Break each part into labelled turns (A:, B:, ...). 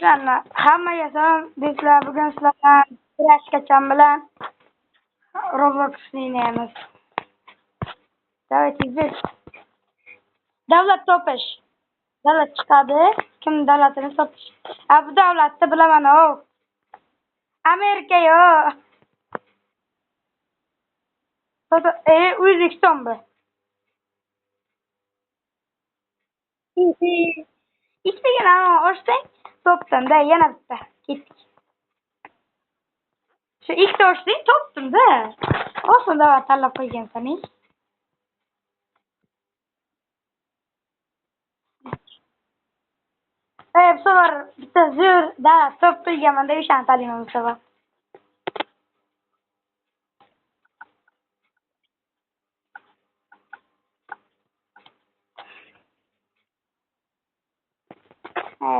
A: Sizlarni hammaga salom do'stlar. Bugun sizlar bilan kurashgacha bilan Roblox o'ynaymiz. Давайте biz davlat topish. Davlat chiqadi. Kim davlatini topish. Bu davlatni bilaman o. Amerika yo. O'zbekiston bu. Ikkitagina ochsang topdim-da, yana bitta. Ketdik. Shu ikkita ochsang topdim-da. Oson davlat tanlab qo'ygansan. Bu sefer bitta zo'r davlat topilganman deb ishonib tanlayman bu sefer.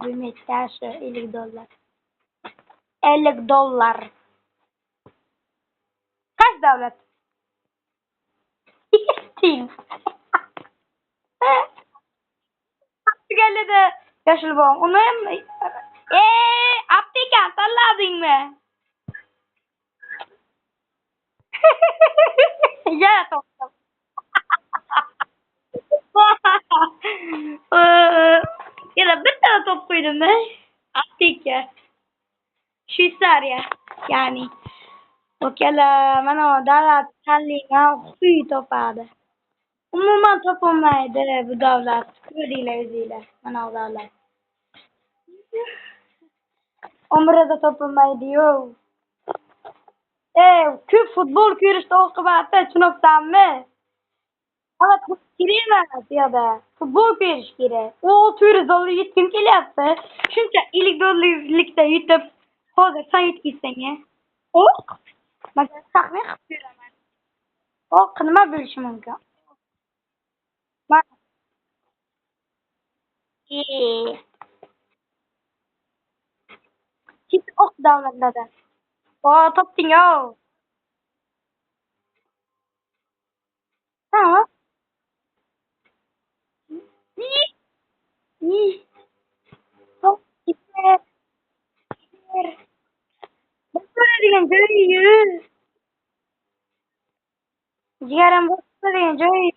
A: Bir miktar şu $50. $50. Kaç devlet? Çin. Portugalya'da yaşıl babam. Onu hem aptekan tanladın mı? Ya toplam. Ya da bir tane top koydum ben. Apteka. Şveytsariya. Yani. Okala mana o davlat tanlayman huy topadi. Umuman topolmaydi bu davlat. Ko'ringlar o'zinglar. Mana bu davlat. Umrida topolmaydi-yu. Ko'p futbol ko'rishni oqibati tushunibsanmi? Evet, bu kerak emas futbol ko'rish kerak. O $600 yetkim kelyapti. Shuncha $50 yutib, hozir sen yetkazsang ya. O'q. Men taxmin qilib beraman. O'q nima bo'lishi mumkin? Men Chet o'q davlatlarda. Topding-a. Ha? Top gitti. Bo'ladigan joyi. Jigarim bo'ladigan joyi.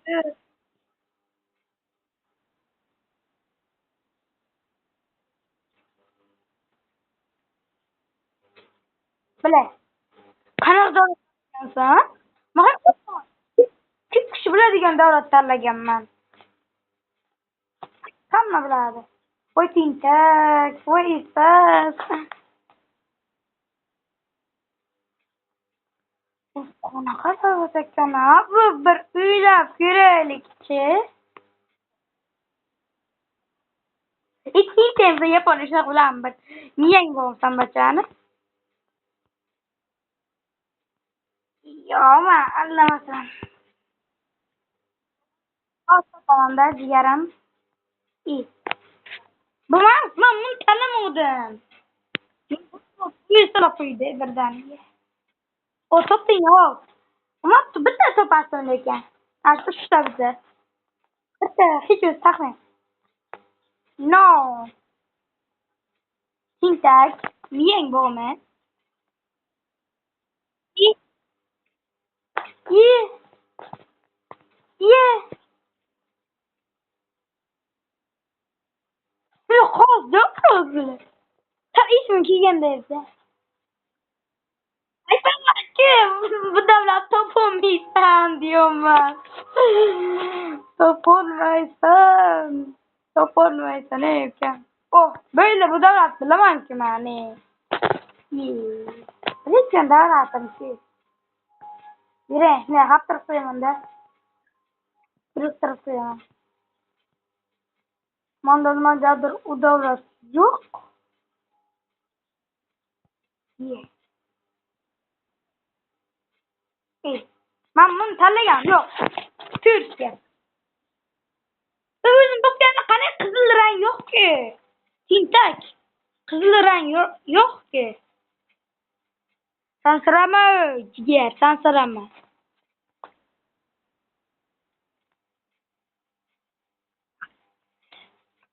A: Bila. Qanaqa davlatdansan? Men ko'p kishi biladigan davlat tanlaganman. Hamma biladi. Voy tentak, voy ispas. Qanaqa davlat ekan? Bu bir uylab ko'raylikchi. Ikki temda yapon ishlar bilan bir miyang bo'lsam bachani. Yo'q, allamasan. Tomonda jigarim. Men buni tanlamadim. Yuzlab qo'ydi birdaniga. O topding yo'q. Ammo bitta topasan lekin. Uchta bitta. Bitta hech o'zi taxmin. No. Tintak, miyang bormi? I. I. I. Yo'q, hozir. Ta ismim kelganda esa. Aytmadim-ku, bu davlat topolmaysan deyapman. Topolmaysan. Topolmaysan ey ukam. Oh, böyle bu davlat bilaman-ku mani. Lekin davlatim-ku. Yuring, men xaptirib qo'yaman-da. Surishtirib qo'yaman. Manda nimadir u davlat yo'q. Men buni tanlagan yo'q. Turkiya. O'zim topganimda qanday qizil rang yo'q-ku. Tintak. Qizil rang yo'q-ku. Sansirama, jigar, sansirama.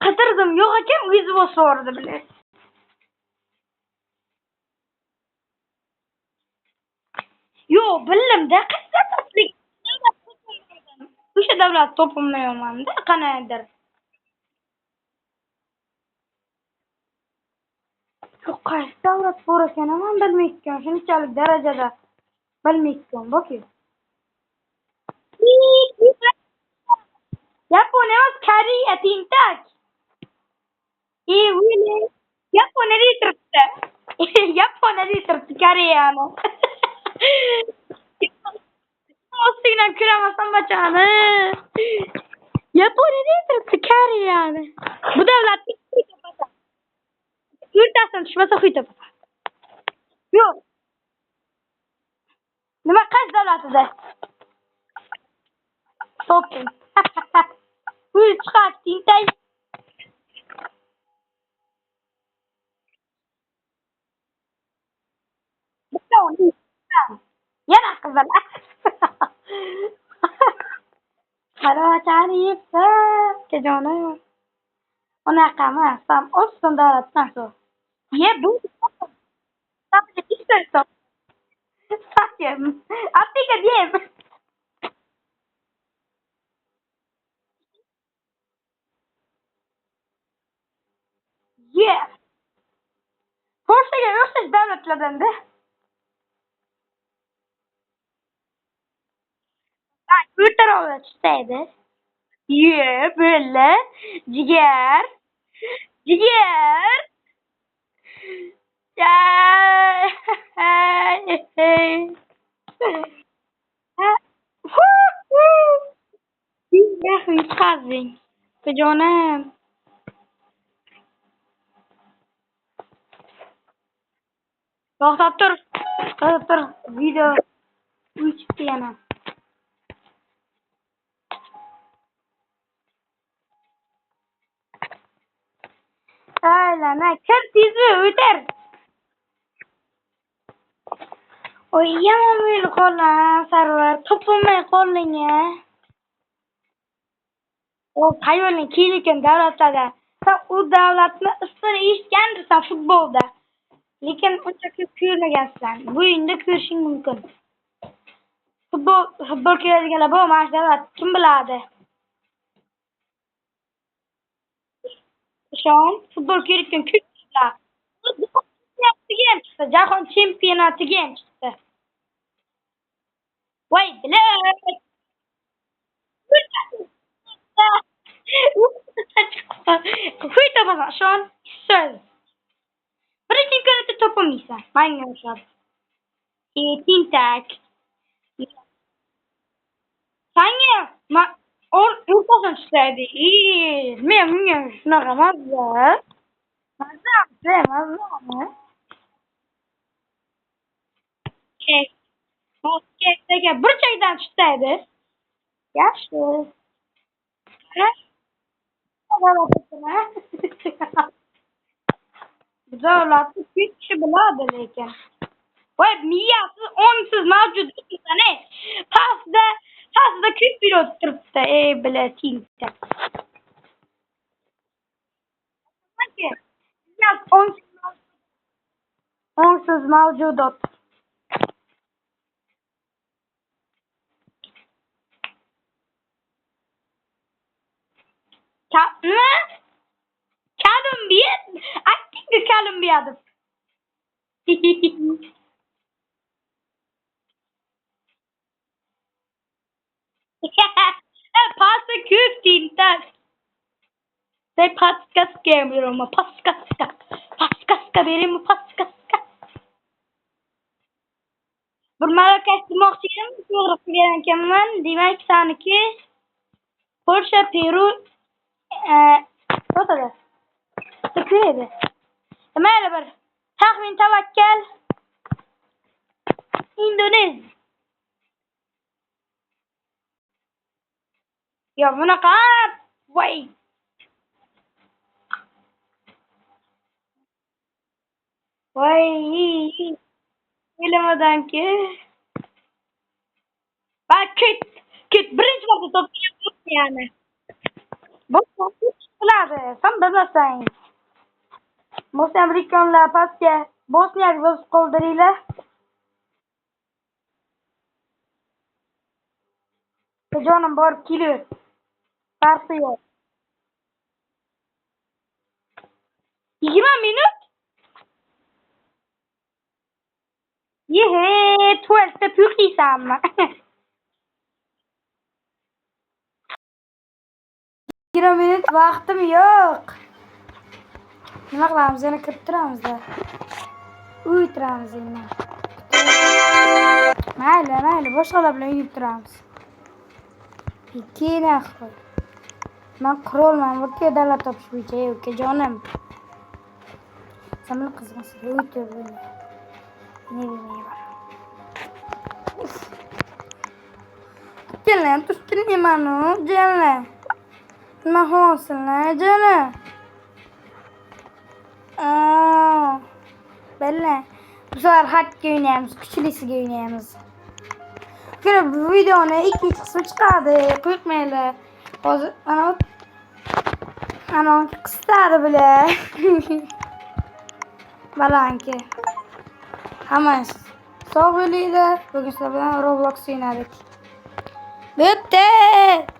A: Qidirdim yo'q ekan, o'zi bosib yubordi, bilasiz. bildim-de, qisqaslik. O'sha davlat topolmayapman-da, qanaqadir. Shu qaysi davlat bor ekan, men bilmayman. Shunchalik darajada bilmayman. Bakki. Yaponiya emas, Koreya tintak. Wili. Yaponiya turibdi. Yaponiya turibdi Koreyani. Ostidan kiramasam bachani. Yaponiya turibdi Koreyani. Bu davlatni o'rtasidan tushmasa qo'yib topasan. Yo'q. Nima qaysi davlatida? Toping. Uy chiqar tintay. Yana qizil. Qaro tarifda jonim. Unaqa emas. Sam o'zsin davlatdan so'ra. Ye bu. Sabri istersa. Sakin. Afrika diyem. Ye. Polshaga o'xshash davlatlardan-da. O'rtaroqda chiqadi. Ye, böyle. Ciğer. Ciğer. Ya. Ya yutqazing. Jonim. To'xtab tur. To'xtab tur. Video chiqdi yana. Aylana kir tezmi o'tar. Oy yomon bo'ldi qolgan sarvar. Topolmay qolding-a. O hayolning kiyilgan davlatlarda. Sen u davlatni ismini eshitgandirsan futbolda. Lekin uncha ko'p ko'rmagansan. Bu endi ko'rishing mumkin. Futbol ko'radiganlar bu mana shu davlat kim biladi? Ishon, futbol ko'rayotgan ko'pchiliklar. Chempionatiga ham chiqdi. Jahon chempionatiga ham chiqdi. Voy, bilat. Qo'y topasan, ishon. So'z. Birinchi imkoniyatda topolmaysan. Manga o'xshab. Tintak. Sanga o'rtasan chiqadi. Men bunga shunaqa mazza. Mazza. Kekdagi burchakdan chiqadi. Yaxshi. Davlatni ko'p kishi biladi lekin. Voy, miyasi o'ngsiz mavjud ekan-a. Pastda kompyuter turibdi. Bilatingda. O'ngsiz mavjudot. Nima? Kolumbiya? Aytding-ku Kolumbiya deb. Pasta ko'p tintak. Sen paskaska berimi? Paskaska. Paskaska berimi? Paskaska. Bir Marokash demoqchi edim, to'g'ri qilgan ekanman. Demak, saniki Polsha, Peru, to'xtada. Turkiya. Mayli bir taxmin tavakkal. Indoneziya. Yo, bunaqa voy. Voy. Bilmadanki. Bak birinchi marta topgan yani. Bu qiladi. Sen bilmasang. Mo'samrikonlar pastga Bosniyaga o'z qoldiringlar. Canım barıp gelir. Farkı yok. 20 minut. Yehe, tuvalette püriysem mi? 20 minut vaktim yok. Nima qilamiz? Yana kirib turamiz da. Uyutiramiz yana. Mayli, boshqalar bilan uyib turamiz. Keyin axir. Men qurolman, bu davlat topish bo'yicha ukajonim. Sen buni qizg'insiz uyutib beni. Ne bileyim. Gelen tuştun imanu, gelen. Mahosuna, gelen. Belli. Bu sefer hard oynayamiz, küçülüsü oynayamiz. Şöyle bu videonun iki kısmı çıkardı. Kırpmayla. Ana kıstadı bile. Balanki. Hemen sağ bölüydü. Bugün size Roblox oynadık. Bitti.